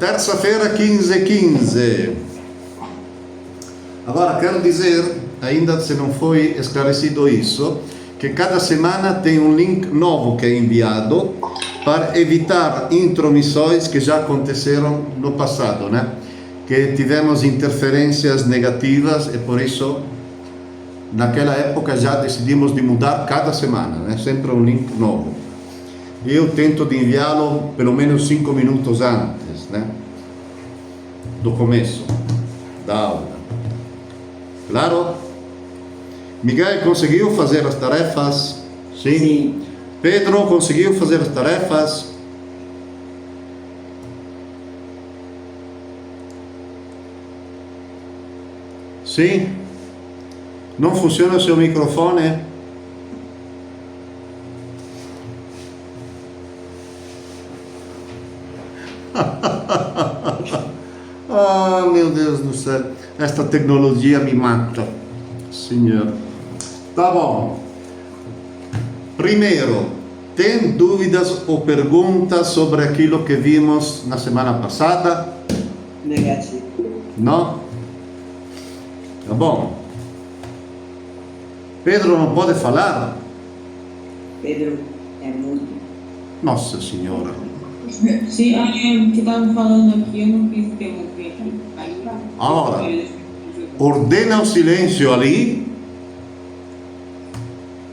terça-feira 15:15. Agora, quero dizer, ainda se não foi esclarecido isso, que cada semana tem um link novo que é enviado para evitar intromissões que já aconteceram no passado, né? Que tivemos interferências negativas e por isso, naquela época já decidimos de mudar cada semana, né? Sempre um link novo. Eu tento de enviá-lo pelo menos 5 minutos antes, né? Do começo da aula. Claro? Miguel conseguiu fazer as tarefas? Sim. Sim. Pedro conseguiu fazer as tarefas? Sim? Não funciona o seu microfone? Ah, meu Deus do céu, esta tecnologia me mata, Senhor. Tá bom. Primeiro, tem dúvidas ou perguntas sobre aquilo que vimos na semana passada? Negativo. Não? Tá bom. Pedro não pode falar? Pedro é mudo. Nossa Senhora. Sim, aí que estavam falando aqui, eu não quis interromper aqui. Aí, Ora, ordena o silêncio ali,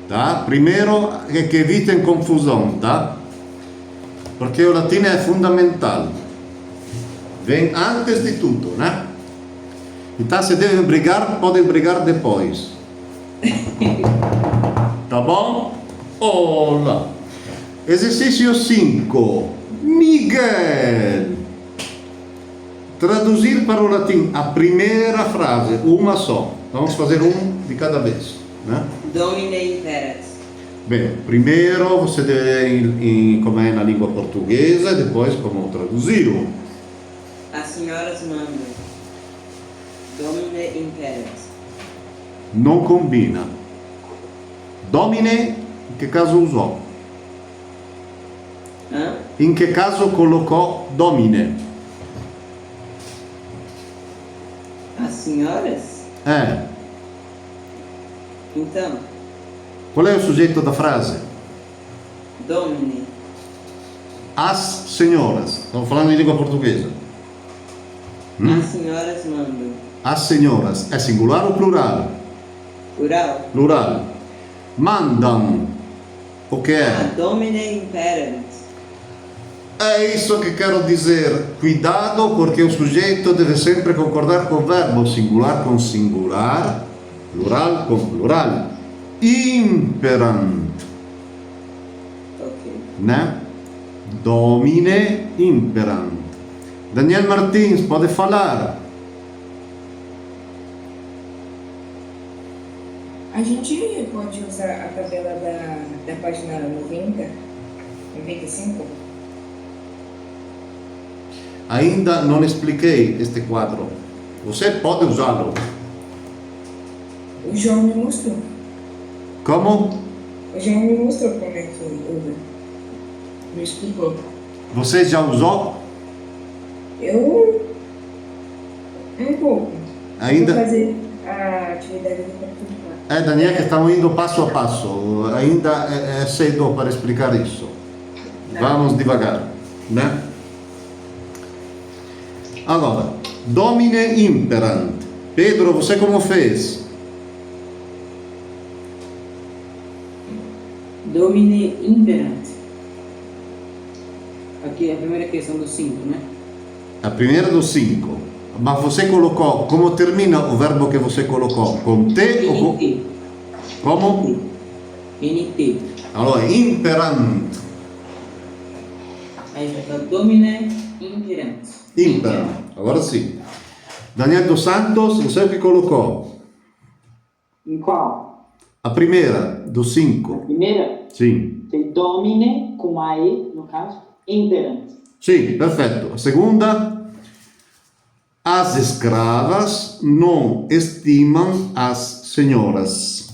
tá? Primeiro é que evitem confusão, tá? Porque o latino é fundamental. Vem antes de tudo, né? Então, se devem brigar, podem brigar depois. Tá bom? Olá. Exercício 5. Miguel. Traduzir para o latim a primeira frase, uma só. Vamos fazer um de cada vez, né? Domine imperat. Bem, primeiro você deve, como é na língua portuguesa, depois como traduzir. As senhoras mandam. Domine imperat. Não combina. Domine, em que caso usou? Hã? Em que caso colocou domine? As senhoras? É. Então, Qual é o sujeito da frase? domine. As senhoras. Estamos falando em língua portuguesa. As senhoras mandam. As senhoras. É singular ou plural? Plural. Plural. Mandam. O que Ah, é? domine imperat. É isso que quero dizer. Cuidado, porque o sujeito deve sempre concordar com o verbo. Singular com singular. Plural com plural. Imperant. Ok. Né? Domine imperant. Daniel Martins, pode falar? A gente pode usar a tabela da página 90, 95? Ainda não expliquei este quadro. Você pode usá-lo. O João me mostrou. Como? O João me mostrou como é que usa. Me explicou. Você já usou? Eu... um pouco. Ainda? Vou fazer a atividade do particular. Daniel, que estamos indo passo a passo. Ainda é cedo para explicar isso. Vamos devagar, né? Agora, domine imperant. Pedro, você como fez? Domine imperant. Aqui é a primeira questão do 5, né? A primeira dos 5. Mas você colocou, como termina o verbo que você colocou? Com te ou com... NT. Como? NT. Allora, imperant. Aí já está domine imperant. Imperant. Agora sim. Daniel dos Santos, você o que colocou? Em qual? A primeira dos 5. Primeira, Sim. tem domine, com a E, no caso, imperante. Sim, perfeito. A segunda. As escravas não estimam as senhoras.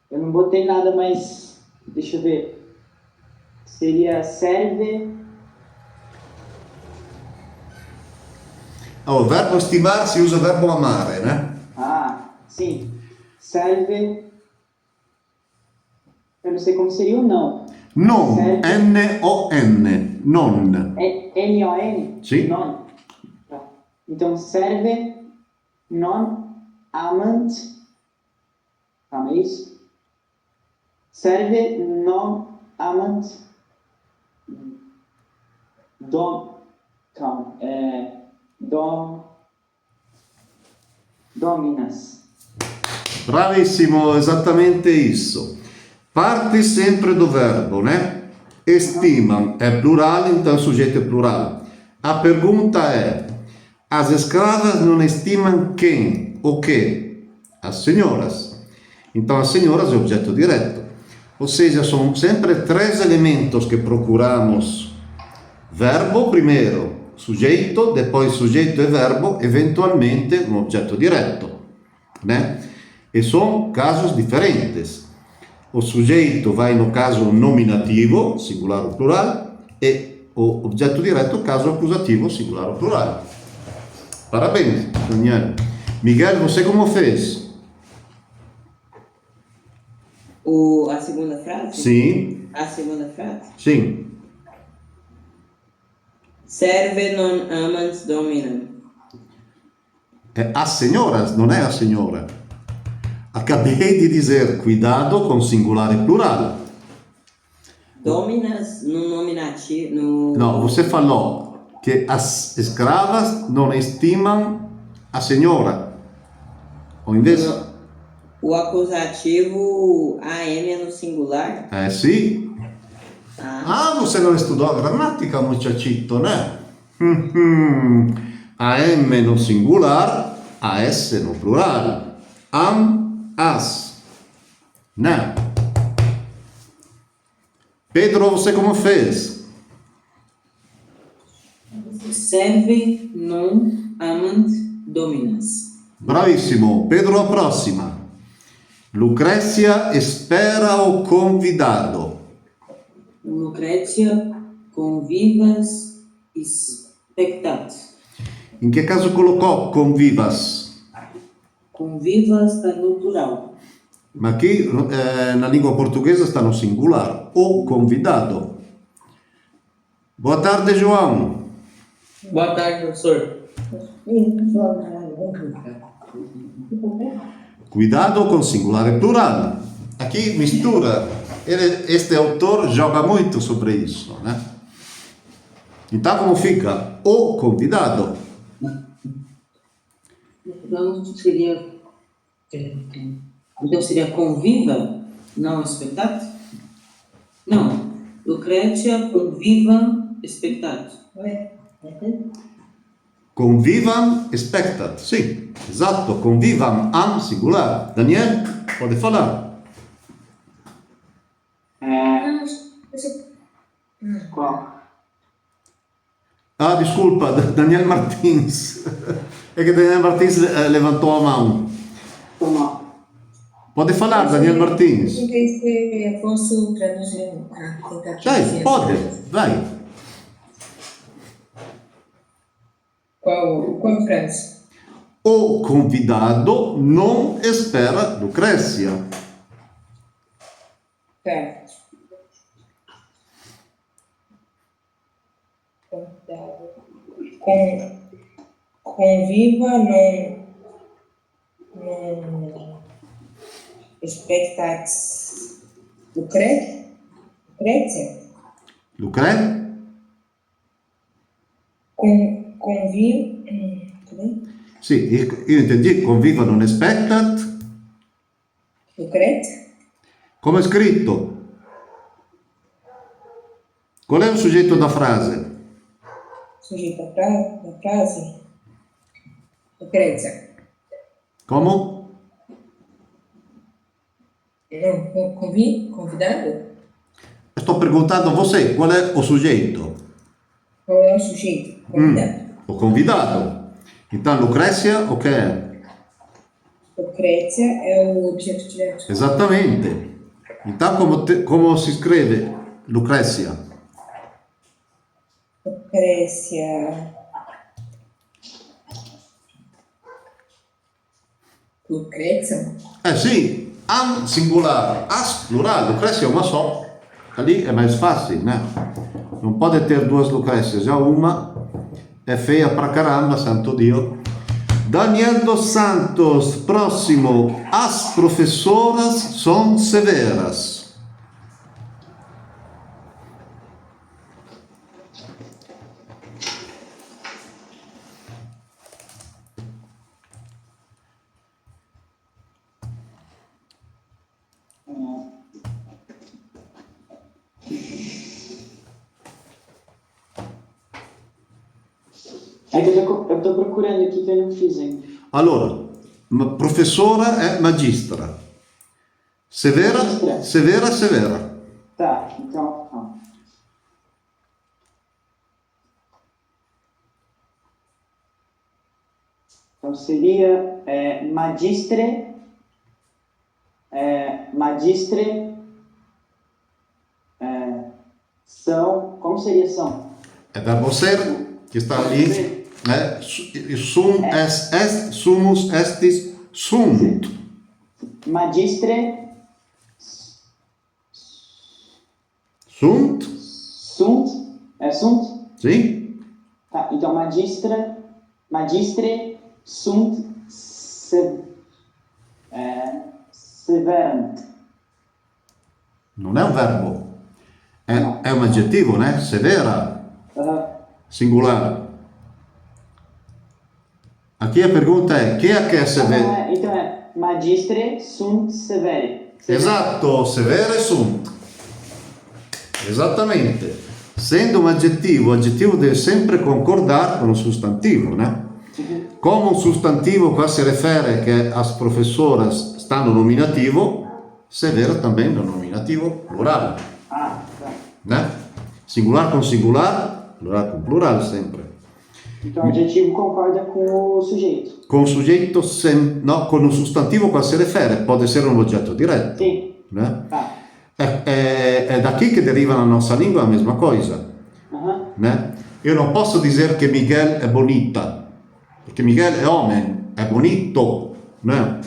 Eu não botei nada, mas deixa eu ver. Seria serve Oh, o verbo estimare si usa il verbo amare, né? Ah, sim. Serve. Eu não sei como seria o não. Non, Serve. N-O-N, non. É N-O-N? Sim. Non. Tá. Então, serve non amant. Calma, é isso? Serve non amant. Calma. Dominas. Bravissimo, esattamente isso. Parte sempre do verbo, né? Estimam é plural, então o sujeito é plural. A pergunta é: as escravas não estimam quem ou que? As senhoras. Então as senhoras é objeto direto. Ou seja, são sempre três elementos que procuramos: verbo primeiro, sujeito, depois sujeito e verbo, eventualmente um objeto direto, né? E são casos diferentes. O sujeito vai no caso nominativo, singular ou plural, e o objeto direto, caso acusativo, singular ou plural. Parabéns, Daniel. Miguel, você como fez? A segunda frase? Sim, A segunda frase? sim. Serve non amant dominam. É as senhoras, não é a senhora. Acabei de dizer cuidado com singular e plural. Dominas no nominativo. No... Não, você falou que as escravas não estimam a senhora. Ou em vez... O acusativo AM é no singular? Sim. Ah, você não estudou a gramática, muchachito, né? AM no singular, AS no plural. Am, as. Né? Pedro, você como fez? Serve non amant dominas. Bravissimo. Pedro, a próxima. Lucrezia espera o convidado. Lucrezia convivas expectat. Em que caso colocou convivas? Convivas está no plural. Ma aqui na língua portuguesa está no singular. O convidado. Boa tarde, João. Boa tarde, professor. Cuidado com singular e plural. Aqui mistura. Este autor joga muito sobre isso, né? Então como fica? O convidado. Então seria conviva, não expectat? Não. Lucrezia conviva expectat. Convivam expectat. Sim, esatto. Convivam am singular. Daniel, pode falar. Qual? Ah, desculpa, Daniel Martins. É que Daniel Martins levantou a mão. Toma. Pode falar, Daniel Martins. Tentei se eu posso traduzir, tentar Sai, traduzir. pode, vai. Qual frase? O convidado não espera Lucrezia. Tá. Conviva não expectat Lucrezia? Lucre? Conviva. Sì, io entendi, conviva non expectat. Lucrezia? Come è scritto? Qual è il soggetto da frase? Sujeito da frase? Lucrezia. Come? Não, convidado? Sto perguntando a você, qual è il soggetto? Qual é o sujeito? Convidado. O convidato. Então, Lucrezia, o che è? Lucrezia é o objeto direto. Esattamente. Então, come si scrive Lucrezia? Lucrezia. Lucrezia? Sì, am singolare, as plurale, Lucrezia é uma só. Ali é mais fácil, né? Não pode ter duas Lucrécias, já uma é feia pra caramba, santo Dio. Daniel dos Santos, próximo. As professoras são severas. É que eu tô procurando aqui que eu não fiz ainda. Allora, professora è magistra. Severa, Magistra. severa, severa. Tá, então, ó. Então seria magistre, magistre, são, como seria são? È verbo ser, che sta lì. Sum, est, sumus, estis, sunt. Magistre, Sunt? sunt, sunt? Sì? Tá, então magistre sunt severant. Non è un verbo. È un aggettivo, né? Severa, singolare. Aqui a pergunta è: chi è che è severo? Então é magistre sunt severi. Esatto, severe sunt. Esattamente. Essendo un aggettivo deve sempre concordare con un sostantivo, né? Come un sostantivo qua si refere che as professoras sta no nominativo, severa também no nominativo plurale, Ah, tá. né? Singular com singular, plural com plural sempre. Então o adjetivo concorda com o sujeito. Con sujeito, no, con un sostantivo qua si refere, può essere un oggetto diretto, Sim. né? Tá. È da qui che deriva la nostra lingua la mesma cosa, né? Io non posso dire che Miguel è bonita, perché Miguel è homem, è bonito, né?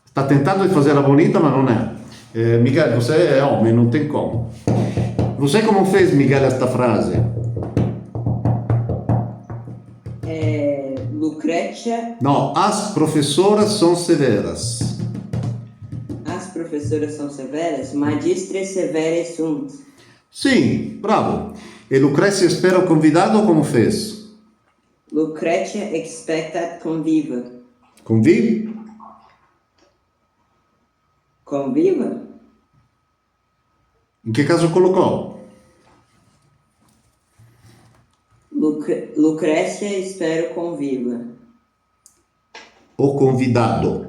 Sta tentando di fare la bonita, ma non è. Miguel, você è homem, non tem como. Você como fez, Miguel, esta frase? Lucrezia, No, as professoras são severas. as professoras são severas, magistre severe sunt. Sim, bravo. E Lucrezia espera o convidado como fez? Lucrezia expectat conviva. Convive? Conviva? In che caso colocò? Lucrezia espero conviva. O convidado.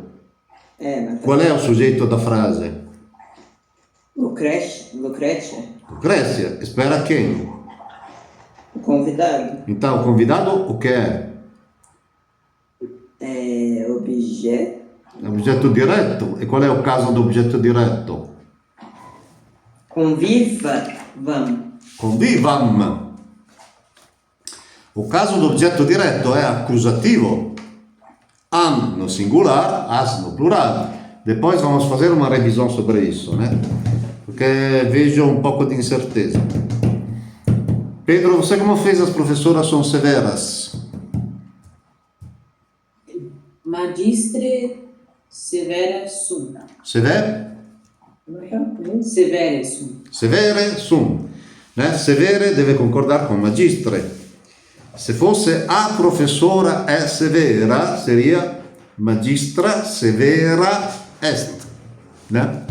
Ma Qual è il soggetto da frase? Lucrezia? Lucrezia, espera quem? O convidado. Então, o convidado o que é? É objeto. É objeto direto. E qual é o caso do objeto direto? Convivam. Convivam. O caso do objeto direto è accusativo. Am no singular, as no plural. Depois vamos fazer uma revisão sobre isso, né? Porque vejo um pouco de incerteza. Pedro, você como fez? As professoras são severas. Magistre severa sum. Severe? Severe sum. Severe sum. Né? Severe deve concordar com magistre. Se fosse a professora è severa, seria magistra severa est. Né?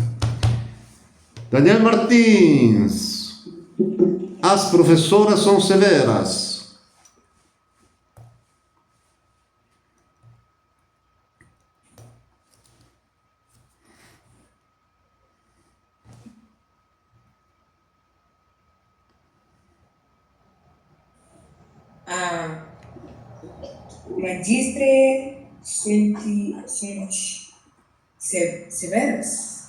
Daniel Martins. As professoras são severas. Magistre sunt severas?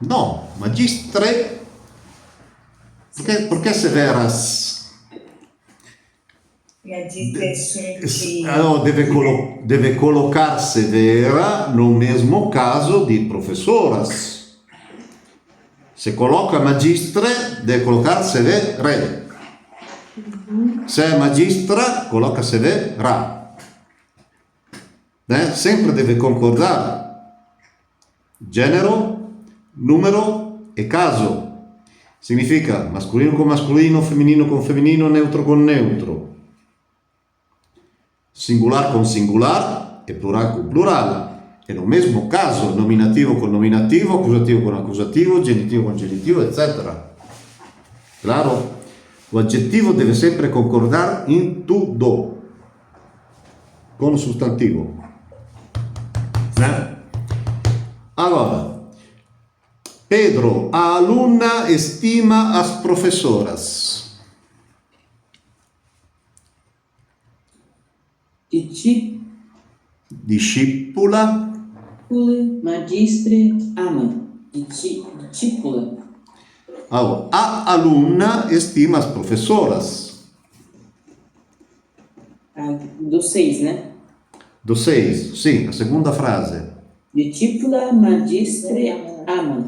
No, magistre. Por que severas? Magistra sempre. Allora deve colocar severa no mesmo caso di professoras. Se coloca magistre, deve colocar severe. Se è magistra, coloca severa. Sempre deve concordare. Genero, numero e caso. Significa masculino con masculino, femminino con femminino, neutro con neutro. Singular con singular e plural con plural. E no mesmo caso, nominativo con nominativo, accusativo con accusativo, genitivo con genitivo, eccetera. Claro? O aggettivo deve sempre concordar in tudo con o sostantivo. Allora, Pedro, a alunna estima as professoras. Discípula. Magistre ama. Discípula. Allora, a alunna estima as professoras. Do 6, né? Do 6, sì, la seconda frase. Discípula magistre ama.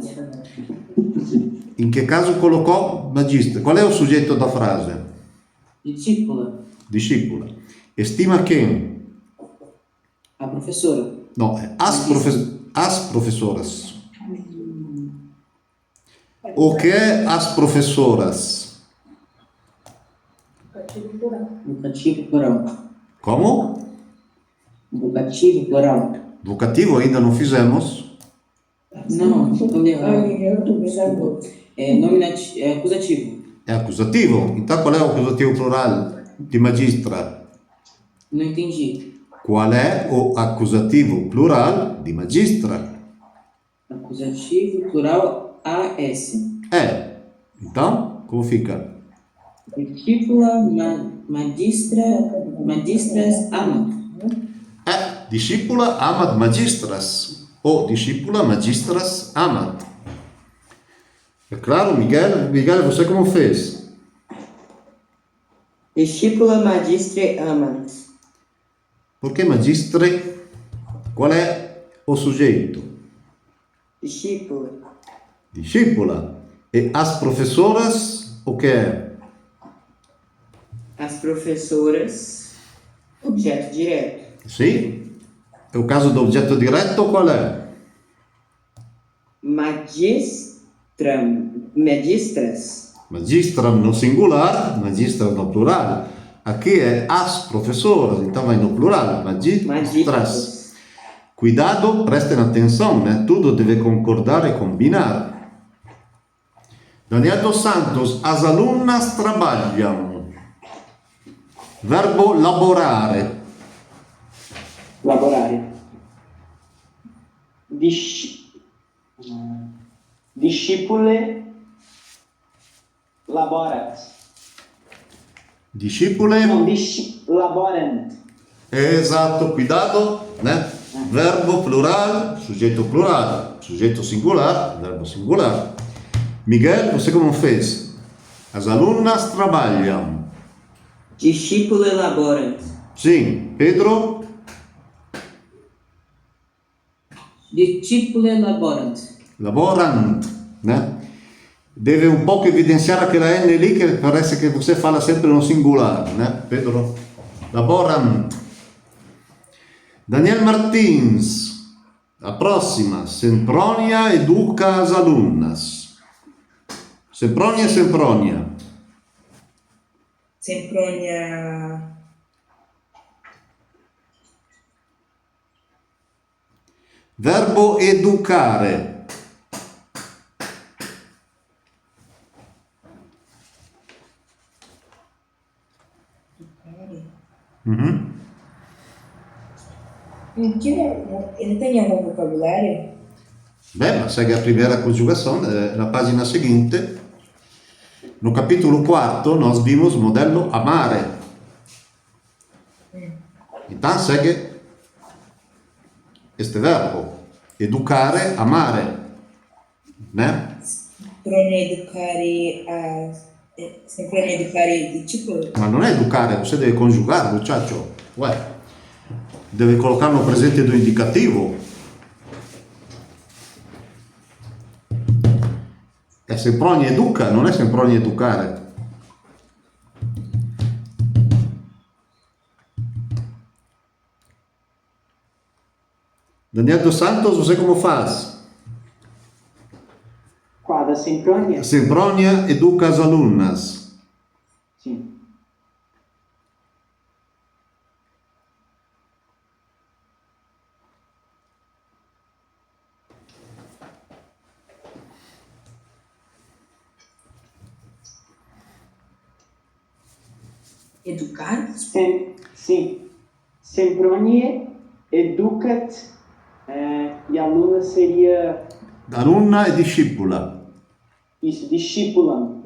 In che caso collocò magistra? Qual è il soggetto da frase? Discípula. Discípula. Estima quem? A professora. No, è as professoras. O che è as professoras? Vocativo plural. Como? Vocativo plural. Vocativo ainda não fizemos. Não, estou errado. É nominativo, é acusativo. É acusativo. Então qual é o acusativo plural de magistra? Não entendi. Qual é o acusativo plural de magistra? Acusativo plural AS. É. Então, como fica? Discípula magistras ama. É. Discípula amat magistras. Ou discípula magistras amat. É claro, Miguel? Miguel, você como fez? Discípula magistre amant. Por que magistre? Qual é o sujeito? Discípula. Discípula. E as professoras, o que é? As professoras. Objeto direto. Sim. É o caso do objeto direto, qual é? Magistras. Magistram no singular, magistram no plural. Aqui é as professoras, então vai no plural, magistras. Cuidado, prestem atenção, né? Tudo deve concordar e combinar. Daniel dos Santos, as alunas trabalham. Verbo lavorare. Lavorare. Discipule laborat. Discipule. Não, laborant. Esatto, cuidado, né? Verbo plural, sujeito singular, verbo singular. Miguel, você como fez? As alunas trabalham. Discípula laborant. Sim. Pedro? Discípula laborant. Laborant, né? Deve um pouco evidenciar aquela N lì che parece che você fala sempre no singular, né? Pedro? Laborant. Daniel Martins, a próxima. Sempronia educa as alunas. Sempronia. Sempronia. Verbo educare. Uhum. Ele tem algum vocabulário? Beh, ma segue a primeira conjugação, na página seguinte. No capítulo 4, nós vimos o modelo amare. Então, segue este verbo. Educare, amare. Né? Sempronia educare Sempre educare il discepolo. Ma non è educare, você deve congiugare, muchacho. Uè, deve collocarlo presente do indicativo. È Semproni educa, non è Semproni educare. Daniel dos Santos, você como faz? Qua da Sempronia? Sempronia educa as alunas. Sim. Educar? Sim. Sempronie educat e aluna seria Alunna e discipula. isso, discipulam.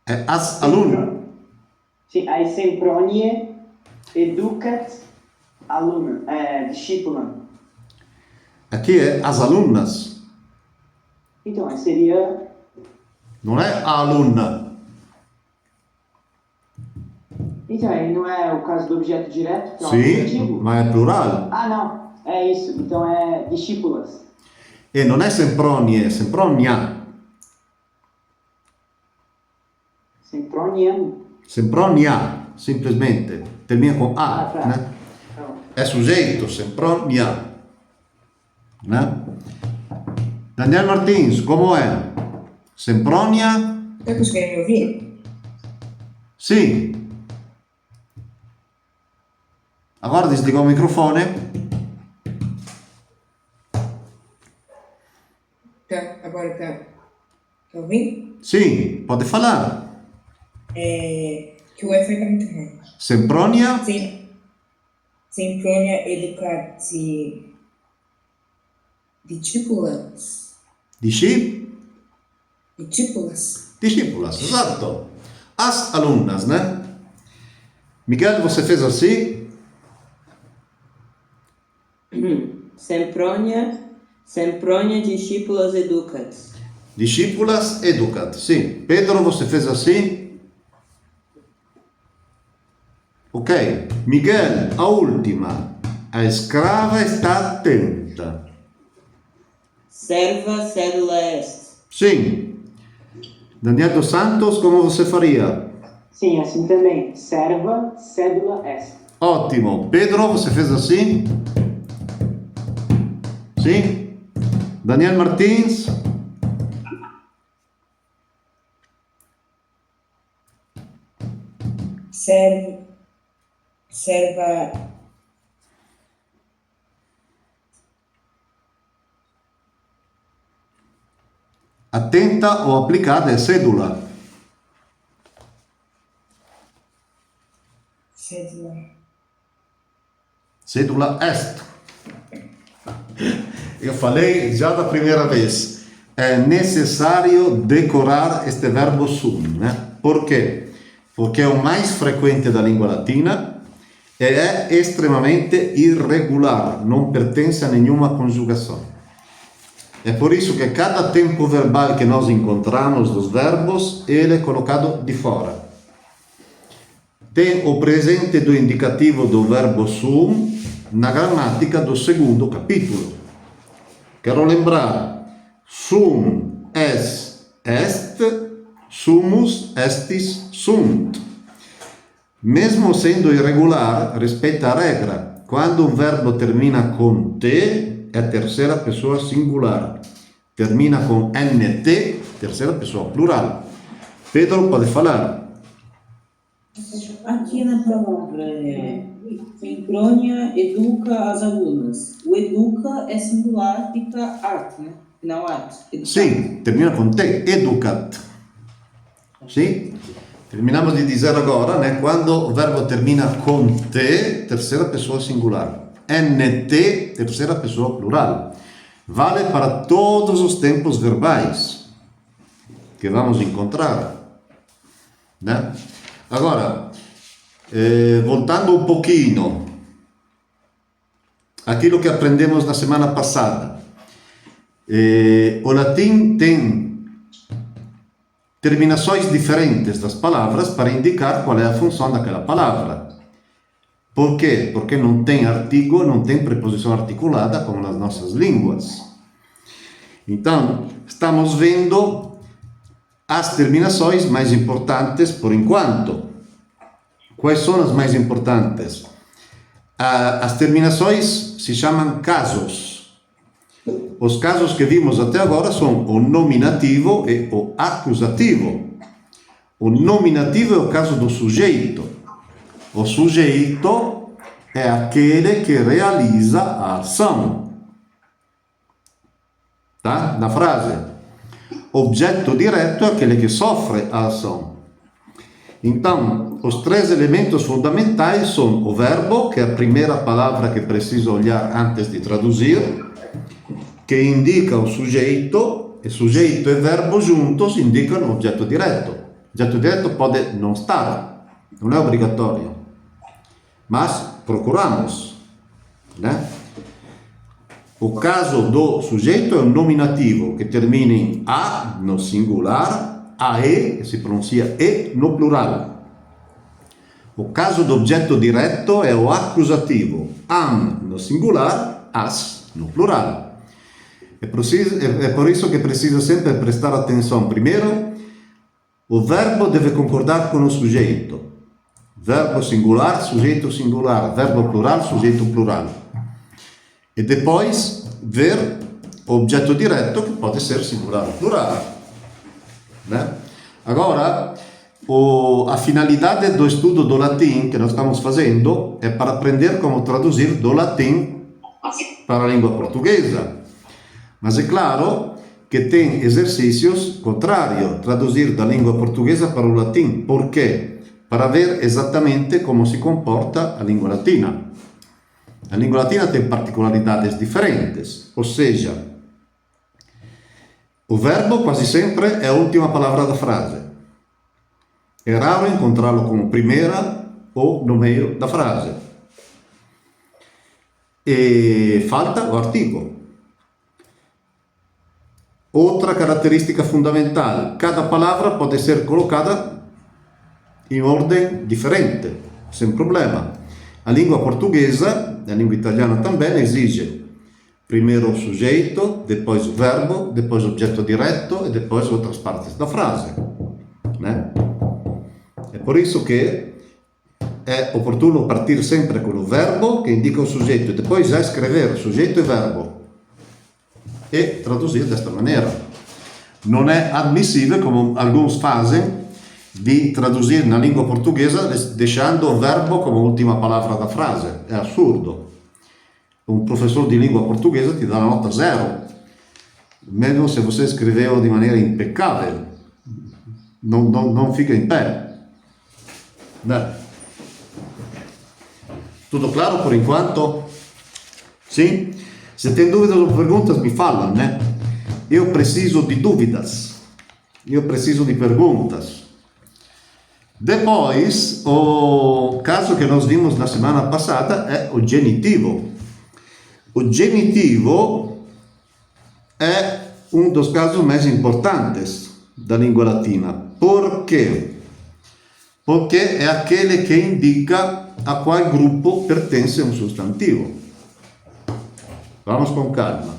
È as alunna. Sim, aí Sempronie educat aluna, discipulam. Aqui è as alunnas. Então, aí seria Non è a alunna. Então, aí não é o caso do objeto direto? Que é o Sì, adjetivo? ma è plurale. Ah, não. É isso. Então é discípulas. E non è Sempronie, è Sempronia. Sempronian. Sempronia, semplicemente. Termina con A. Ah, tá. Né? Então, È soggetto, Sempronia. Né? Daniel Martins, como è? Sempronia? Tá conseguindo me ouvir? Sì. Agora desligou o microfone. Tá, agora tá. Tá ouvindo? Sì, pode falar. Que o Wi-Fi tá muito ruim. Sempronia, Sempronia educati discipulas. Discípulas. discípulas, esatto. As alunnas, né? Miguel, você fez assim? Sempronia discípulos educat. Discípulas educat, sim. Pedro, você fez assim? Ok. Miguel, a última. A escrava está atenta. Serva cédula est. Sim. Daniel dos Santos, como você faria? sim, assim também. Serva, cédula, est. Ótimo. Pedro, você fez assim? Sim. Daniel Martins? Serva. Atenta ou aplicada é cédula. Cédula. Cédula est. Eu falei já da primeira vez. É necessário decorar este verbo sum, né? Por quê? Porque é o mais frequente da língua latina e é extremamente irregular, não pertence a nenhuma conjugação. É por isso que cada tempo verbal que nós encontramos dos verbos, ele é colocado de fora. Tem o presente do indicativo do verbo sum na gramática do segundo capítulo. Quero lembrar, sum est, sumus estis sunt. Mesmo sendo irregular, respeita a regra. Quando um verbo termina com T, é terceira pessoa singular. Termina com NT, terceira pessoa plural. Pedro pode falar. Aqui na palavra Sempronia educa as alunas. O educa é singular, fica art, né? Não art. Educar. Sim, termina com T, educat. Sim? Terminamos de dizer agora, né? Quando o verbo termina com T, terceira pessoa singular. NT, terceira pessoa plural. Vale para todos os tempos verbais que vamos encontrar, né? Agora, voltando um pouquinho aquilo que aprendemos na semana passada. O latim tem terminações diferentes das palavras para indicar qual é a função daquela palavra. Por quê? Porque não tem artigo, não tem preposição articulada como nas nossas línguas. Então, estamos vendo as terminações mais importantes por enquanto. Quais são as mais importantes? As terminações se chamam casos. Os casos que vimos até agora são o nominativo e o acusativo. O nominativo é o caso do sujeito. O sujeito é aquele que realiza a ação. Tá? Na frase. Objeto direto é aquele que sofre a ação. Então, os três elementos fundamentais são o verbo, que é a primeira palavra que preciso olhar antes de traduzir, que indica o sujeito, e sujeito e verbo juntos indicam o objeto direto. O objeto direto pode não estar, não é obrigatório, mas procuramos, né? O caso do sujeito é um nominativo que termina em a no singular, ae, que se pronuncia e no plural. O caso do objeto direto é o acusativo, am no singular, as no plural. É por isso que precisa sempre prestar atenção. Primeiro, o verbo deve concordar com o sujeito. Verbo singular, sujeito singular. Verbo plural, sujeito plural. E depois ver o objeto direto, que pode ser singular ou plural. Né? Agora, a finalidade do estudo do latim que nós estamos fazendo é para aprender como traduzir do latim para a língua portuguesa. Mas é claro que tem exercícios contrários, traduzir da língua portuguesa para o latim. Por quê? Para ver exatamente como se comporta a língua latina. A língua latina tem particularidades diferentes, ou seja, o verbo quase sempre é a última palavra da frase. É raro encontrá-lo como primeira ou no meio da frase. E falta o artigo. Outra característica fundamental, cada palavra pode ser colocada em ordem diferente, sem problema. A língua portuguesa, a língua italiana também exige primeiro o sujeito, depois o verbo, depois o objeto direto e depois outras partes da frase, né? É por isso que é oportuno partir sempre com o verbo que indica o sujeito e depois já escrever sujeito e verbo e traduzir desta maneira. Não é admissível, como alguns fazem, di tradurre na língua portuguesa deixando o verbo come ultima palavra da frase. È assurdo. Un professore di lingua portuguesa ti dà la nota 0, mesmo se você escreveu de maneira impecável, não fica em pé. Né? Tudo claro por enquanto? Sim? Se tem dúvidas ou perguntas, me falam, né? Eu preciso de dúvidas, eu preciso de perguntas. Depois, o caso que nós vimos na semana passada é o genitivo. O genitivo é um dos casos mais importantes da língua latina. Por quê? Porque é aquele que indica a qual grupo pertence um substantivo. Vamos com calma.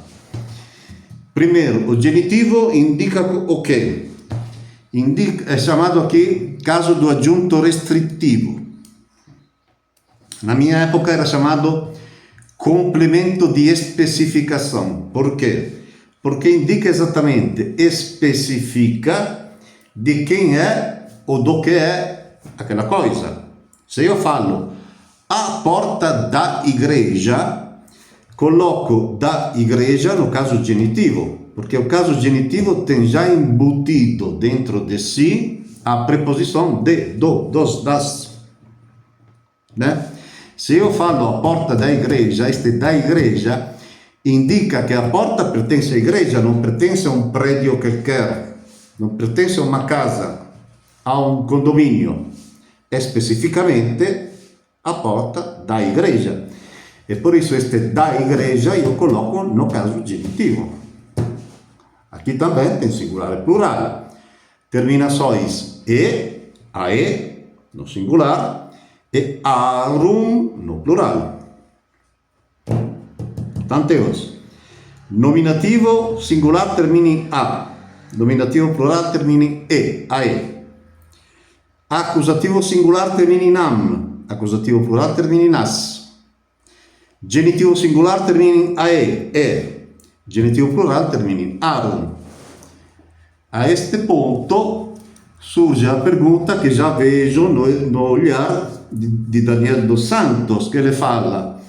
Primeiro, o genitivo indica o quê? É chamado aqui caso do aggiunto restrittivo. Na minha época era chamado complemento de especificação. Por quê? Porque indica exatamente, especifica de quem é ou do que é aquela coisa. Se eu falo a porta da igreja, coloco da igreja no caso genitivo, porque o caso genitivo tem já embutido dentro de si a preposição de, do, dos, das. Né? Se eu falo a porta da igreja, este da igreja indica que a porta pertence à igreja, não pertence a um prédio qualquer, não pertence a uma casa, a um condomínio. É especificamente a porta da igreja. E por isso este da igreja eu coloco no caso genitivo. Aqui também tem singular e plural. terminações e, ae, no singular, e arum, no plural. Tanteos. Nominativo singular termina em a, nominativo plural termina em e, ae. Accusativo singular termina em am, accusativo plural termina em as. Genitivo singular termina em ae, e. Genitivo plural termina em arum. A este ponto surge a pergunta que já vejo no olhar de Daniel dos Santos, que ele fala: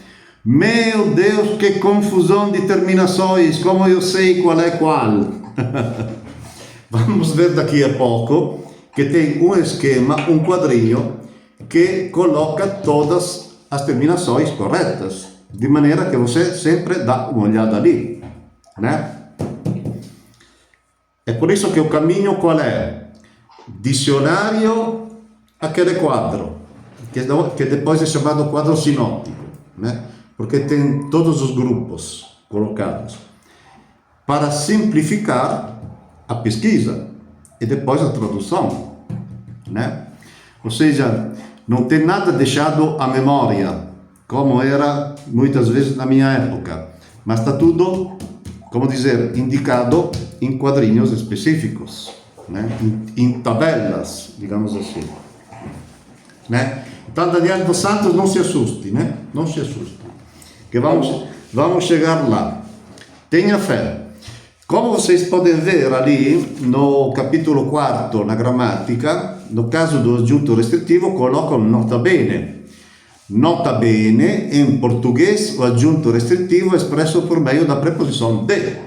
meu Deus, que confusão de terminações, como eu sei qual é qual? Vamos ver daqui a pouco que tem um esquema, um quadrinho, que coloca todas as terminações corretas, de maneira que você sempre dá uma olhada ali, né? É por isso que o caminho qual é? Dicionário, aquele quadro, que depois é chamado quadro sinóptico, né? Porque tem todos os grupos colocados, para simplificar a pesquisa e depois a tradução, né? Ou seja, não tem nada deixado à memória, como era muitas vezes na minha época, mas está tudo, como dizer, indicado em quadrinhos específicos, né? Em tabelas, digamos assim, né? Então, Daniel dos Santos, não se assuste, né? Não se assuste, que vamos chegar lá. Tenha fé. Como vocês podem ver ali no capítulo 4, na gramática, no caso do aggiunto restrittivo, colocam nota bene. Nota bene, em português, o aggiunto restrittivo é expresso por meio da preposição de.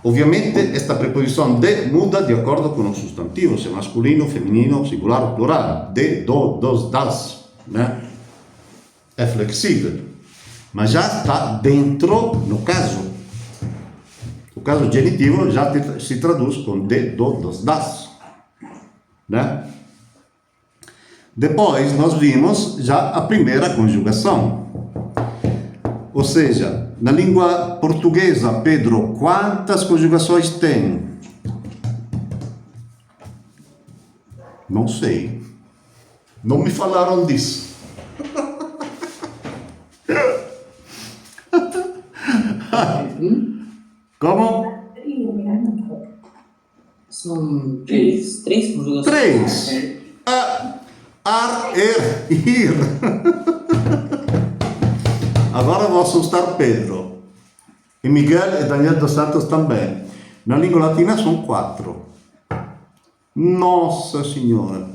Ovviamente, esta preposição de muda de acordo com o substantivo, se é masculino, feminino, singular ou plural. De, do, dos, das, né? É flexível, mas já está dentro no caso. O caso genitivo já se traduz com de, do, dos, das, né? Depois nós vimos já a primeira conjugação. Ou seja, na língua portuguesa, Pedro, quantas conjugações tem? Não sei. Não me falaram disso. Como? São três conjugações. Três. Ar, ir. Agora vou assustar Pedro. E Miguel e Daniel dos Santos também. Na língua latina são 4. Nossa Senhora.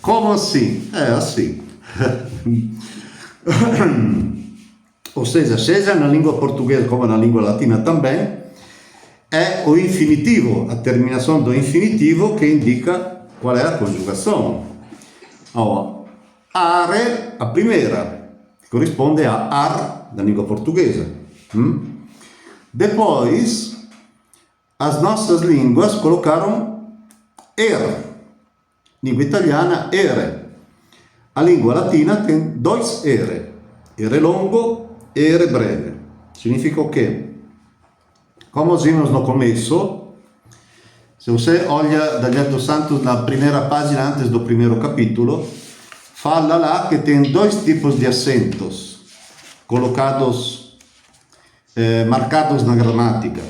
Como assim? É assim. Ou seja na língua portuguesa como na língua latina também, é o infinitivo, a terminação do infinitivo que indica qual é a conjugação. Ó, are, a primeira, que corrisponde a ar da língua portuguesa. Depois, as nossas línguas colocaram língua italiana, ere. A língua latina tem 2 ere. Ere longo e ere breve. Significa o quê? Como vimos no começo, se você olha Daniel dos Santos na primeira página, antes do primeiro capítulo, fala lá que tem 2 tipos de acentos colocados, marcados na gramática.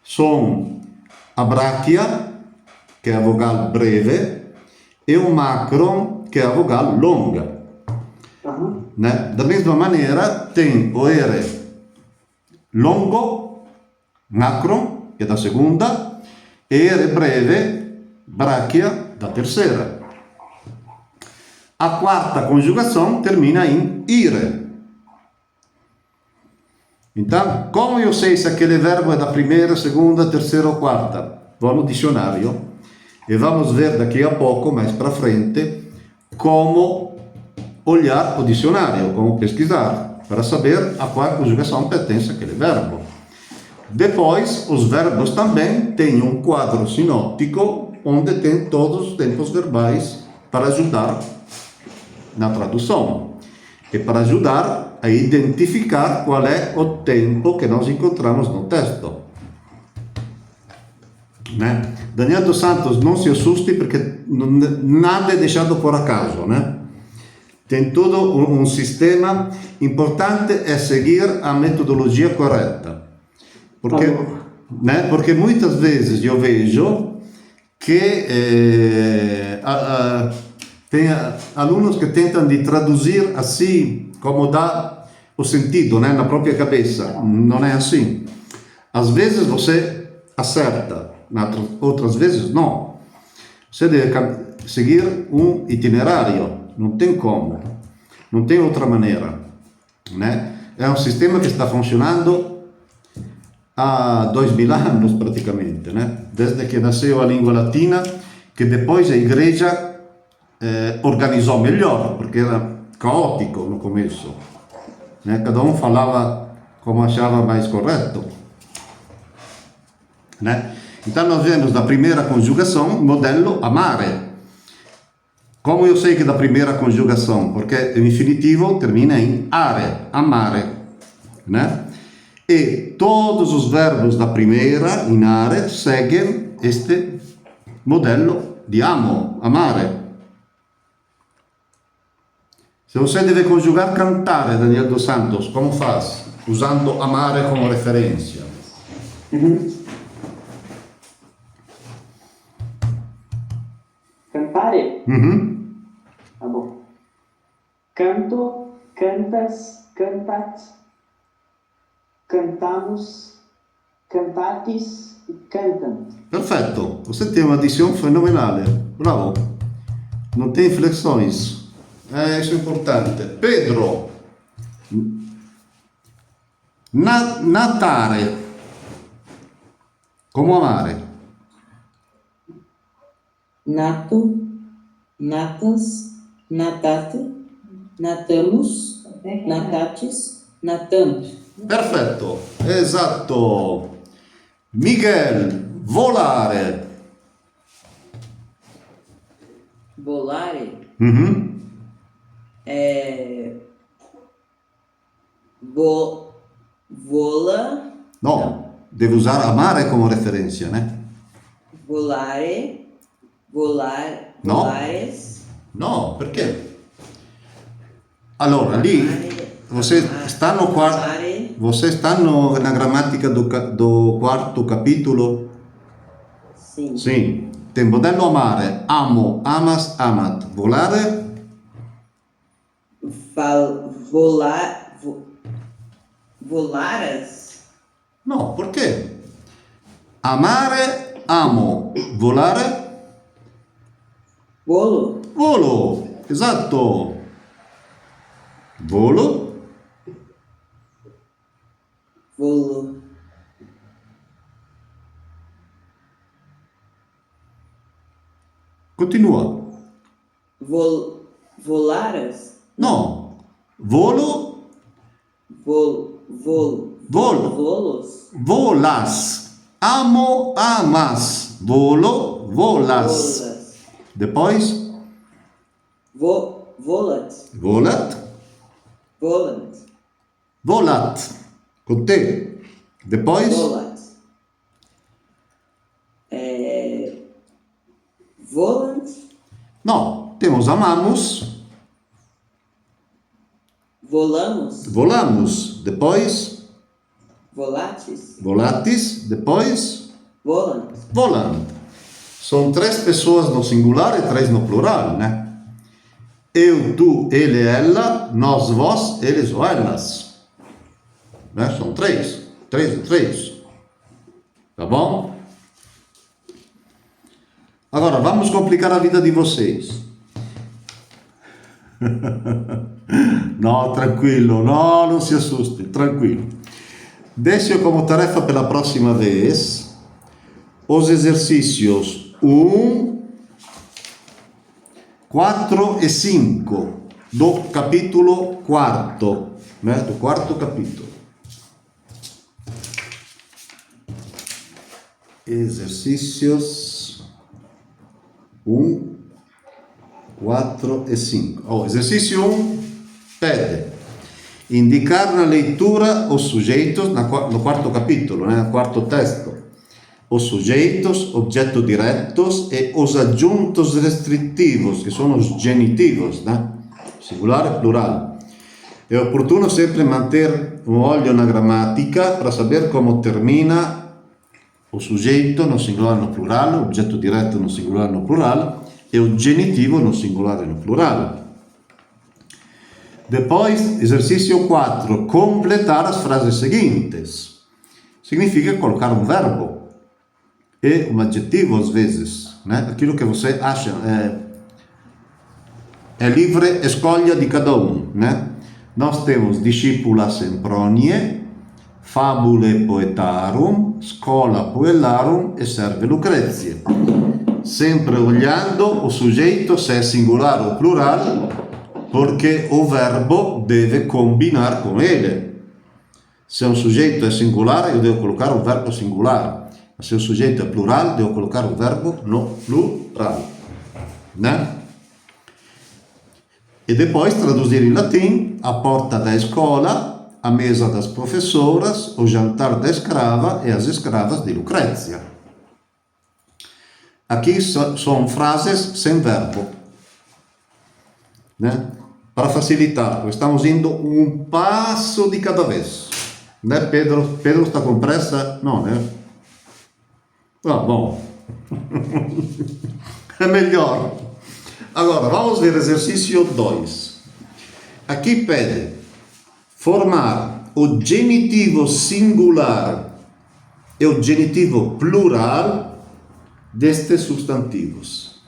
São a bráquia, que é a vogal breve, e o macron, que é a vogal longa. Né? Da mesma maneira, tem o ere longo, macron, que é da segunda, e ere breve, bráquia, da terceira. A quarta conjugação termina em ire. Então, como eu sei se aquele verbo é da primeira, segunda, terceira ou quarta? Vou no dicionário e vamos ver daqui a pouco, mais para frente, como olhar o dicionário, como pesquisar, para saber a qual conjugação pertence aquele verbo. Depois, os verbos também têm um quadro sinóptico, onde tem todos os tempos verbais para ajudar na tradução e para ajudar a identificar qual é o tempo que nós encontramos no texto. né? Daniel dos Santos, não se assuste porque nada é deixado por acaso, né? Tem todo um sistema. Importante é seguir a metodologia correta, porque, né? Porque muitas vezes eu vejo que tem alunos que tentam de traduzir assim como dá o sentido, né, na própria cabeça. Não é assim. Às vezes você acerta, outras vezes não. Você deve seguir um itinerário, não tem como, não tem outra maneira, né? É um sistema que está funcionando há 2000 anos praticamente, né? Desde que nasceu a língua latina, que depois a igreja organizou melhor, porque era caótico no começo, né? Cada um falava como achava mais correto, né? Então nós vemos da primeira conjugação o modelo amare. Como eu sei que da primeira conjugação? Porque o infinitivo termina em are, amare, né? E todos os verbos da primeira, in are, seguem este modelo de amo, amare. Se você deve conjugar cantare, Daniel dos Santos, como faz? Usando amare como referência. Cantare? Tá bom. Canto, cantas, cantat, cantamos, cantatis e cantam. Perfetto, você tem uma dição fenomenal. Bravo. Não tem flexões. Isso é importante. Pedro. Natare. Como amare? Nato, natas, natate, natamos, natatis, natamos. Perfetto, esatto. Miguel, volare. Volare vola. No, deve usare amare come referenza, né? Volare, No. volares. No, perché? Allora, lì você está na gramática do quarto capítulo? Sim. Sim. Tem modello amare, amo, amas, amat. Volare? Volaras? No, perché? Amare, amo. Volare? Bolo? Volo, esatto. Volo? Volo. Continua. Volaras? No. Volo? Volo. Volos? Volas. Amo, amas. Volo, volas. Depois? Volat. Volat. Volant. Volat. Com T. Depois? Volat. Volant. No, temos amamos. Volamos. Volamos. Depois? Volatis. Volatis. Depois? Volant. Volant. São três pessoas no singular e três no plural, né? Eu, tu, ele, ela, nós, vós, eles ou elas. Né? São três. Três. Tá bom? Agora, vamos complicar a vida de vocês. Não, tranquilo. Não se assuste. Tranquilo. Deixo como tarefa pela próxima vez os exercícios 1, 4 e 5 do capítulo 4, né? Do quarto capítulo. Exercícios 1, 4 e 5. Exercício 1 pede indicar na leitura os sujeitos no quarto capítulo, né? No quarto texto. os sujeitos, objeto diretos e os adjuntos restritivos, que são os genitivos, né? Singular e plural. É oportuno sempre manter um olho na gramática para saber como termina o sujeito no singular e no plural, o objeto direto no singular e no plural e o genitivo no singular e no plural. Depois, exercício 4, completar as frases seguintes. Significa colocar um verbo e um adjetivo às vezes, né? Aquilo que você acha é livre escolha de cada um, né? Nós temos discipula sempronie, fabule poetarum, scola puellarum e serve Lucrezia. Sempre olhando o sujeito se é singular ou plural, porque o verbo deve combinar com ele. Se um sujeito é singular, eu devo colocar o verbo singular. Se o sujeito é plural, devo colocar o verbo no plural, né? E depois traduzir em latim a porta da escola, a mesa das professoras, o jantar da escrava e as escravas de Lucrezia. Aqui são frases sem verbo, né? Para facilitar, porque estamos indo um passo de cada vez, né, Pedro? Pedro está com pressa? Não, né? Ah, bom. É melhor. Agora, vamos ver exercício 2. Aqui pede formar o genitivo singular e o genitivo plural destes substantivos.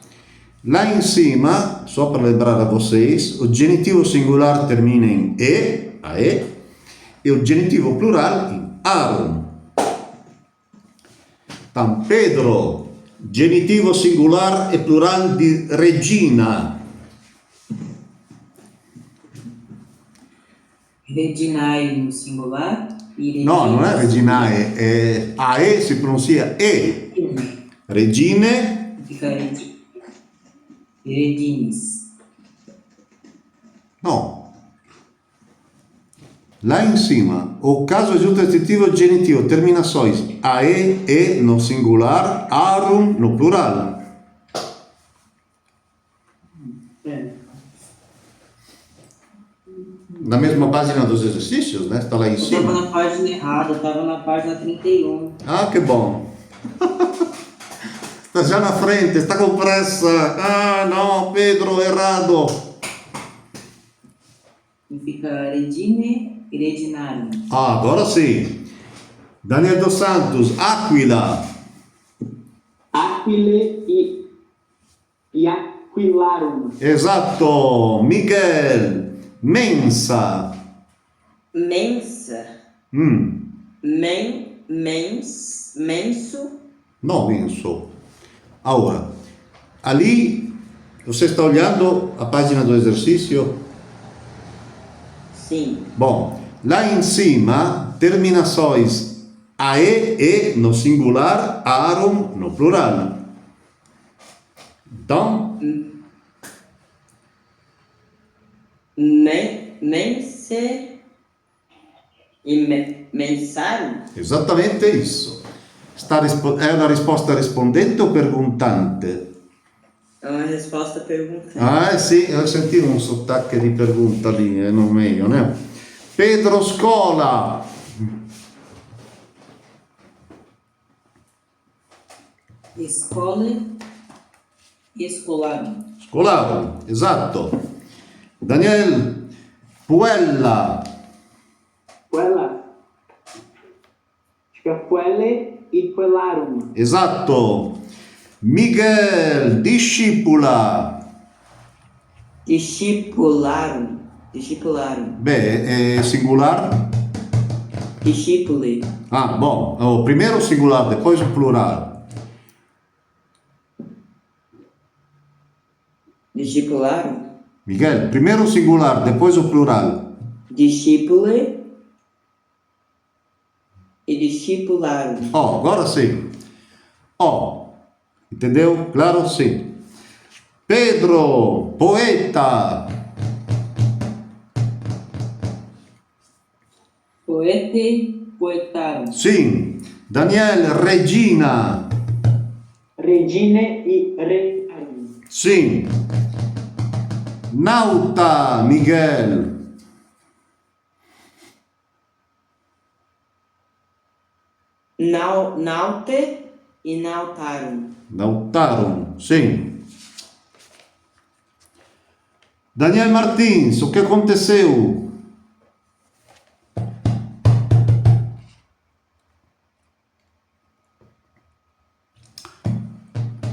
Lá em cima, só para lembrar a vocês, o genitivo singular termina em e, ae, e o genitivo plural em arum. Então, Pedro, genitivo singular e plural di regina. Reginae no singular e No, non è reginae, ae si pronuncia e. Regine. fica Reginis. No. Lá em cima, o caso aggiunto adjetivo genitivo terminações ae, e no singular, arum no plural. Na mesma página dos exercícios, né? Está lá em Eu estava cima. na página errada, eu estava na página 31. Ah, que bom. Está já na frente, está com pressa. Ah, não, Pedro, errado. E fica Regine e Reginarum. Ah, agora sim. Daniel dos Santos, Aquila. Aquile e aquilarum. Esatto. Miguel, mensa. Mensa. Menso. Não, menso. Agora, ali, você está olhando a página do exercício? Sim. Bom, lá em cima, terminações ae, e no singular, arum no plural. Então, Mense e mensarum. exatamente isso. É uma resposta rispondente ou perguntante? É uma resposta perguntante. Ah, sì, ho sentito un sottacco di pergunta lì, no meglio, né? Pedro Scola. Escola e escolar. Scolaro, esatto. Daniel Puella. Puella. Fica puelle e puellarum. Esatto. Miguel Discipula. Discipularum. Beh, è singular? Discipuli. Ah, bom. O primeiro singular, depois o plural. Discipularum. Miguel, primeiro singular, depois o plural. Discipule e discipularum. Oh, agora sim. Oh, entendeu? Claro, sim. Pedro, poeta. Poete, poetarum. Sim. Daniel, Regina. Regine e Regnaro. Sì. Nauta, Miguel. Naute e nautarum. Nautarum, sim. Daniel Martins, o que aconteceu?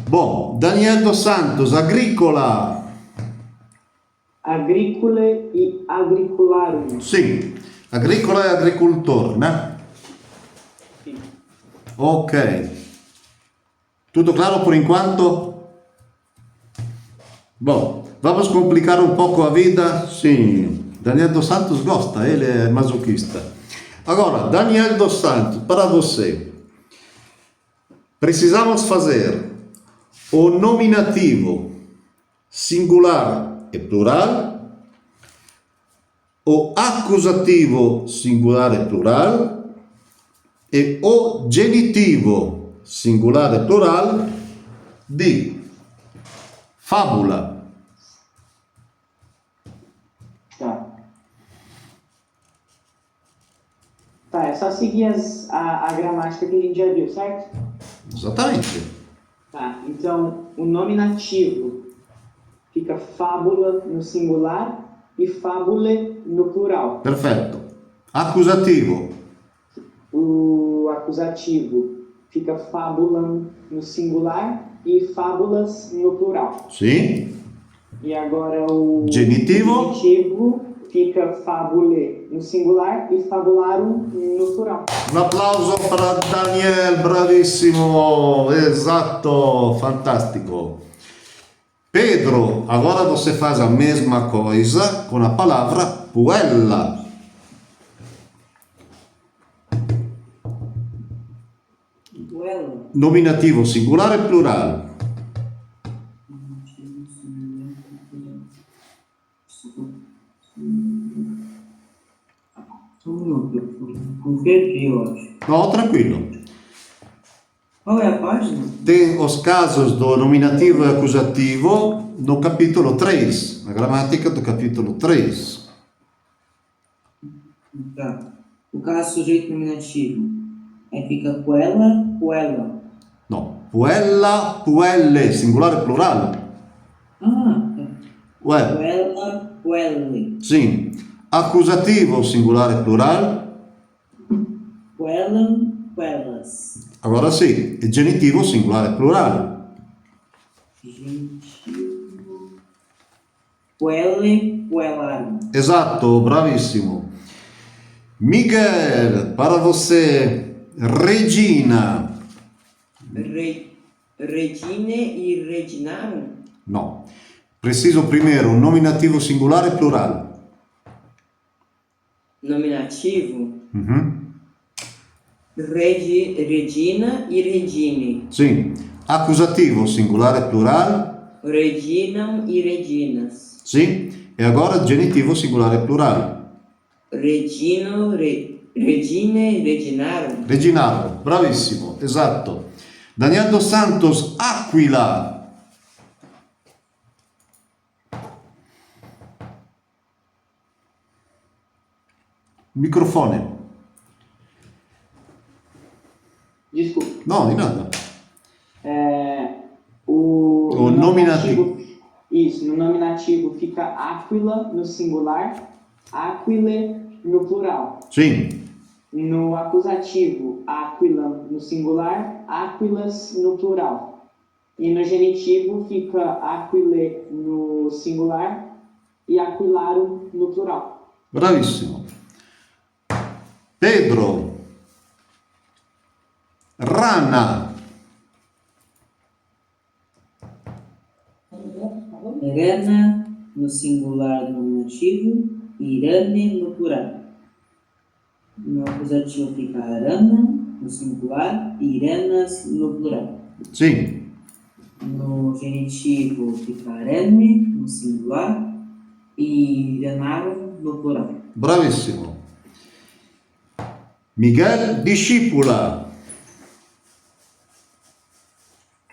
Bom, Daniel dos Santos, agrícola. Agricole e agricularum. Sim, agrícola e agricultor, né? Ok. Tudo claro por enquanto? Bom, vamos complicar um pouco a vida? Sim, Daniel dos Santos gosta, ele é masoquista. Agora, Daniel dos Santos, para você, precisamos fazer o nominativo singular e plural, o accusativo singular e plural e o genitivo singular e plural di fábula. Tá. Tá, é só seguir a gramática que a gente já viu, certo? Exatamente. Tá, então o nominativo fica fábula no singular e fábule no plural. Perfetto. Accusativo. O acusativo fica fábula no singular e fábulas no plural. Sì. E agora o Genitivo? genitivo fica fabule no singular e fabularum no plural. Un applauso para Daniel, bravissimo, esatto, fantástico. Pedro, agora você faz a mesma coisa com a palavra puella. Duelo. Nominativo singolare e plurale. Só um minuto, eu perdi, eu acho. No, tranquillo. Qual é a página? Tem os casos do nominativo e accusativo no capítulo 3, na gramática do capítulo 3. Tá. O caso sujeito nominativo. Aí fica puella, puella. No, puella, puelle, singolare e plurale. Ah, tá. Ué, Puella, puelle. sim. Accusativo, singolare e plurale. Puellam, puellas. Agora sì, e genitivo, singolare e plurale. Genitivo. Puelle, puellarum. Esatto, bravissimo. Miguel, para você, Regina. Regine e reginarum. No, preciso primeiro um nominativo singolare e plurale. Nominativo. Uhum. Regina e regine. Sim. Accusativo, singolare e plurale. Reginam e reginas. Sim. E agora genitivo, singolare e plurale. Regine e reginarum. Reginaldo, bravissimo, esatto. Daniel dos Santos, Aquila. Microfone. Desculpa. No, di nada. O nominativo. Isso, no nominativo fica aquila no singular, aquile no plural. Sim. No acusativo, aquila no singular, aquilas no plural. E no genitivo fica aquile no singular e aquilarum no plural. Bravissimo. Pedro. Rana. Rana no singular nominativo e irane no plural. No acusativo fica arana no singular e iranas no plural. Sim. No genitivo fica arane no singular e iranarum no plural. Bravissimo. Miguel, discípula.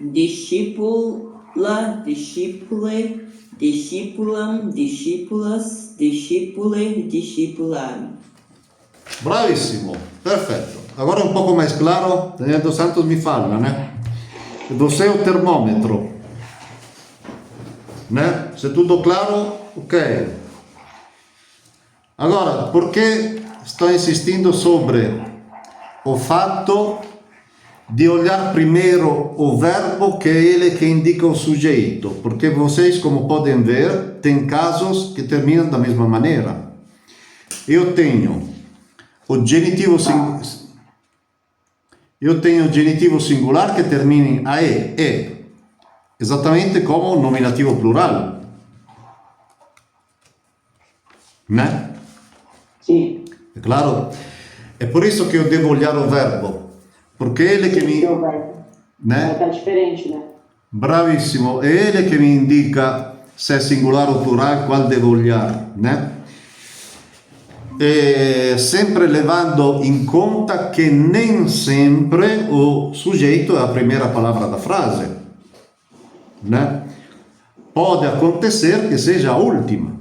discípula, discípule, discípulam, discípulas, discípule, discípular. Bravissimo, perfetto. Agora un poco mais claro, Daniel dos Santos mi fala, né? Do seu termômetro. Né? Se tudo claro, ok. Agora, por que estou insistindo sobre o fatto di olhar primeiro o verbo que é ele que indica o sujeito? Porque vocês, como podem ver, tem casos que terminam da mesma maneira. Eu tenho o genitivo singular que termina em e, esattamente come o nominativo plural, né? Sim. É claro? É por isso que eu devo olhar o verbo, porque é ele que Esse me, é o verbo. né? Tá diferente, né? Bravissimo, è ele che mi indica se è singolare o plurale, qual devo olhar, né? E sempre levando in conta che nem sempre o sujeito è a primeira palavra da frase, né? Pode acontecer que seja a última.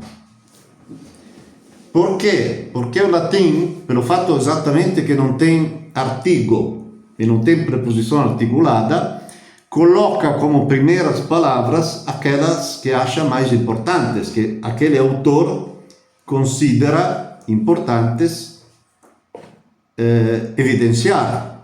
Por quê? Porque o latim, pelo fatto esattamente che non tem artigo e non tem preposição articulada, coloca como primeiras palavras aquelas que acha mais importantes, que aquele autor considera importantes evidenciar.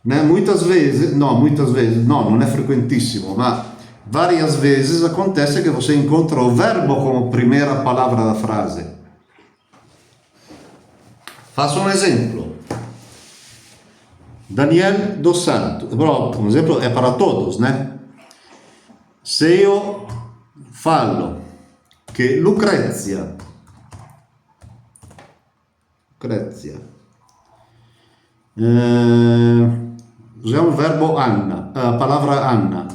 Né? Muitas vezes, não, non è frequentissimo, ma várias vezes acontece que você encontra o verbo como primeira palavra da frase. Faço um exemplo. Daniel dos Santos, però un esempio è para todos, né? Se io falo che Lucrezia usiamo il verbo Anna, la palavra Anna.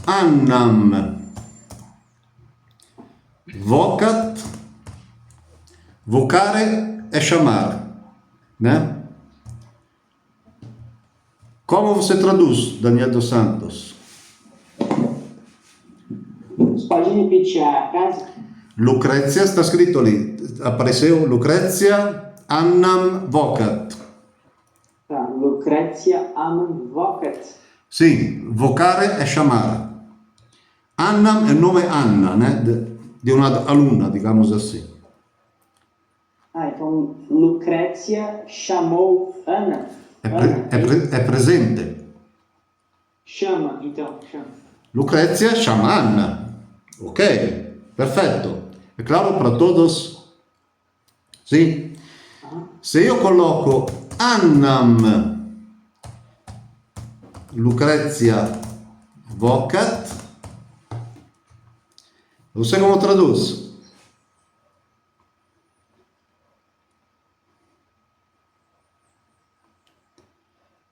Annam vocat, vocare é chamar, né? Como você traduz, Daniel dos Santos? Você pode repetir a frase? Lucrezia está scritto lì, apareceu Lucrezia annam vocat. Tá. Lucrezia amam vocat. Sì, vocare è chamar. Annam è il nome Anna, né? Di una alunna, digamos assim. Ah, então Lucrezia chamou Ana. È presente. Chama, então, chama. Lucrezia chama Anna. Ok, perfetto. È claro para todos? Sì? Se io colloco Annam Lucrezia vocat, você como traduz?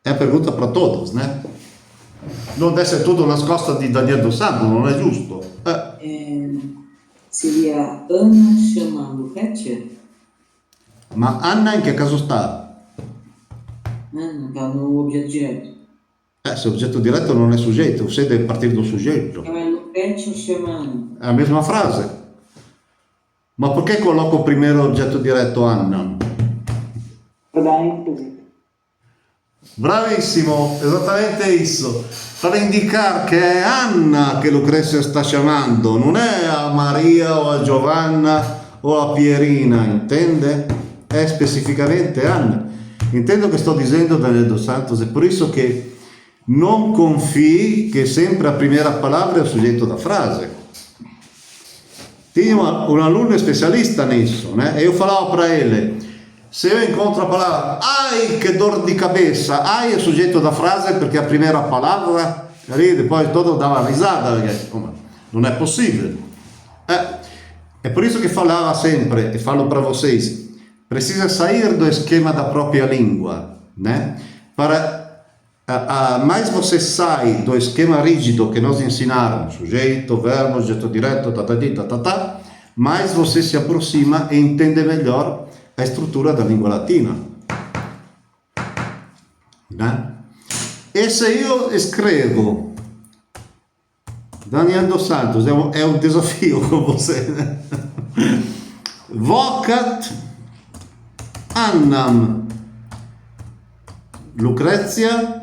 É a pergunta para todos, né? Non deve essere tutto nascosta di Daniel dos Santos, non è giusto? Seria Ana chama Lucretia? Ma Anna in che caso sta? Não está no objeto direto. Se l'oggetto diretto non è soggetto, você deve partire dal soggetto. Então é Lucretia chama Ana. È la mesma frase. Ma perché colloco primeiro l'oggetto diretto Anna? Para dar ênfase. Bravissimo, esattamente isso. Per indicare che è Anna che Lucrezia sta chiamando, non è a Maria o a Giovanna o a Pierina, intende? È specificamente Anna. Intendo che sto dicendo Daniel dos Santos, è per isso che non confii che sempre a primeira palavra è il soggetto da frase. Tinha un alunno specialista nisso, né? E io falavo para ele, se io incontro a palavra ai che dor di cabeça, ai è il soggetto da frase perché a primeira palavra, lì poi todo dava risata, perché non è possibile. È per isso che falava sempre, e falo para vocês, precisa sair do esquema da própria língua, né? Mais você sai do esquema rígido que nós ensinaram, sujeito, verbo, oggetto diretto, mais você se aproxima e entende melhor a estrutura da língua latina, né? E se io scrivo Daniel dos Santos, è un desafio con você, né? Vocat Annam Lucrezia,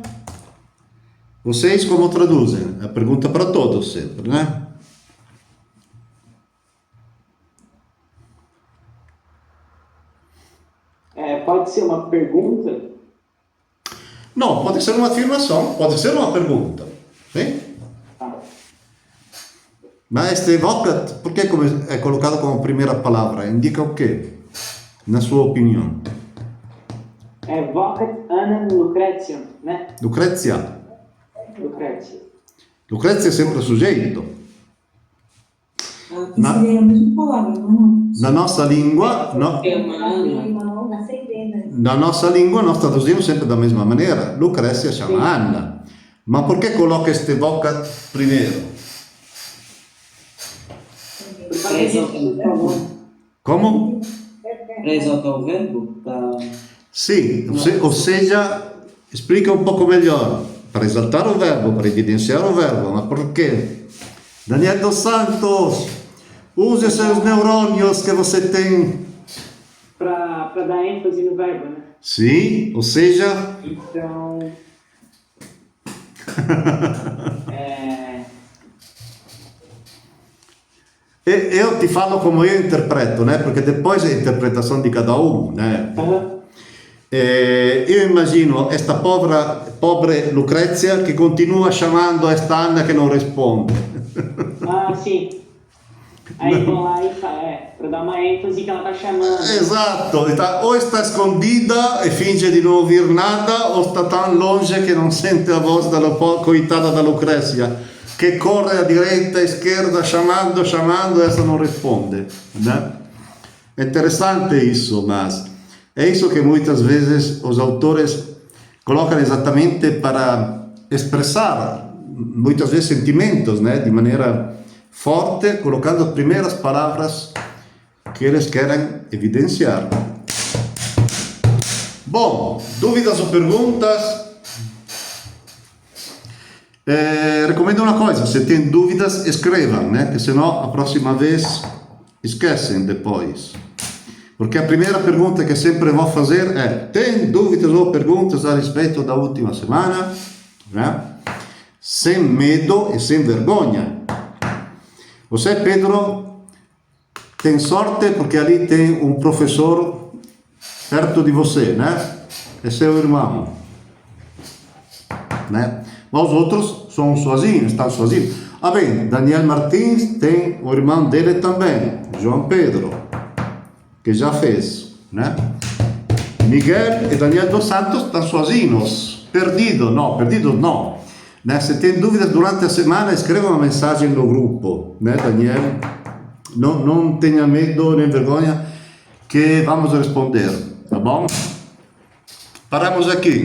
vocês como traduzem? É a pergunta para todos sempre, né? Pode ser uma pergunta? No, pode ser uma afirmação, pode ser uma pergunta. Sim? Tá. Mas este vocat, por que é colocado como primeira palavra? Indica o quê? Na sua opinião? Vocat annam Lucretiam, né? Lucrezia. Lucretia. Lucrezia é sempre sujeito. Que seria a mesma palavra, não? Na nossa língua, Irmão, na centena. na nossa língua nós traduzimos sempre da mesma maneira. Lucrezia chama Anna. Ma por que coloca este vocat primeiro? Como? Resalta o verbo? Tá. Sim, ou seja, explica um pouco melhor. Para exaltar o verbo, para evidenciar o verbo. Mas por quê? Daniel dos Santos, use seus neurônios que você tem. Para dar ênfase no verbo, né? Sim, ou seja, Então. eu te falo como eu interpreto, né? Porque depois é a interpretação de cada um, né? Eu imagino esta pobre Lucrezia que continua chamando esta Anna que não responde. Ah, sim. Aí vão lá e para dar uma ênfase que ela tá chamando. Exato, ou está escondida e finge di non ouvir nada, ou está tão longe que não sente a voz da coitada da Lucrezia, que corre à direita e à esquerda chamando, e essa não responde, né? É interessante isso, mas é isso que muitas vezes os autores colocam exatamente para expressar, muitas vezes, sentimentos, né? De maneira forte, colocando as primeiras palavras que eles querem evidenciar. Bom, dúvidas ou perguntas? Recomendo uma coisa, se tem dúvidas, escrevam, né? Que senão a próxima vez esquecem depois. Porque a primeira pergunta que sempre vou fazer é: tem dúvidas ou perguntas a respeito da última semana? Né? Sem medo e sem vergonha. Você, Pedro, tem sorte porque ali tem um professor perto de você, né? É seu irmão, né? Mas os outros são sozinhos, estão sozinhos. Ah, bem, Daniel Martins tem o irmão dele também, João Pedro, que já fez, né? Miguel e Daniel dos Santos estão sozinhos, perdidos não. Né? Se tem dúvidas durante a semana, escreva uma mensagem no grupo, né, Daniel? Não tenha medo nem vergonha, que vamos responder, tá bom? Paramos aqui.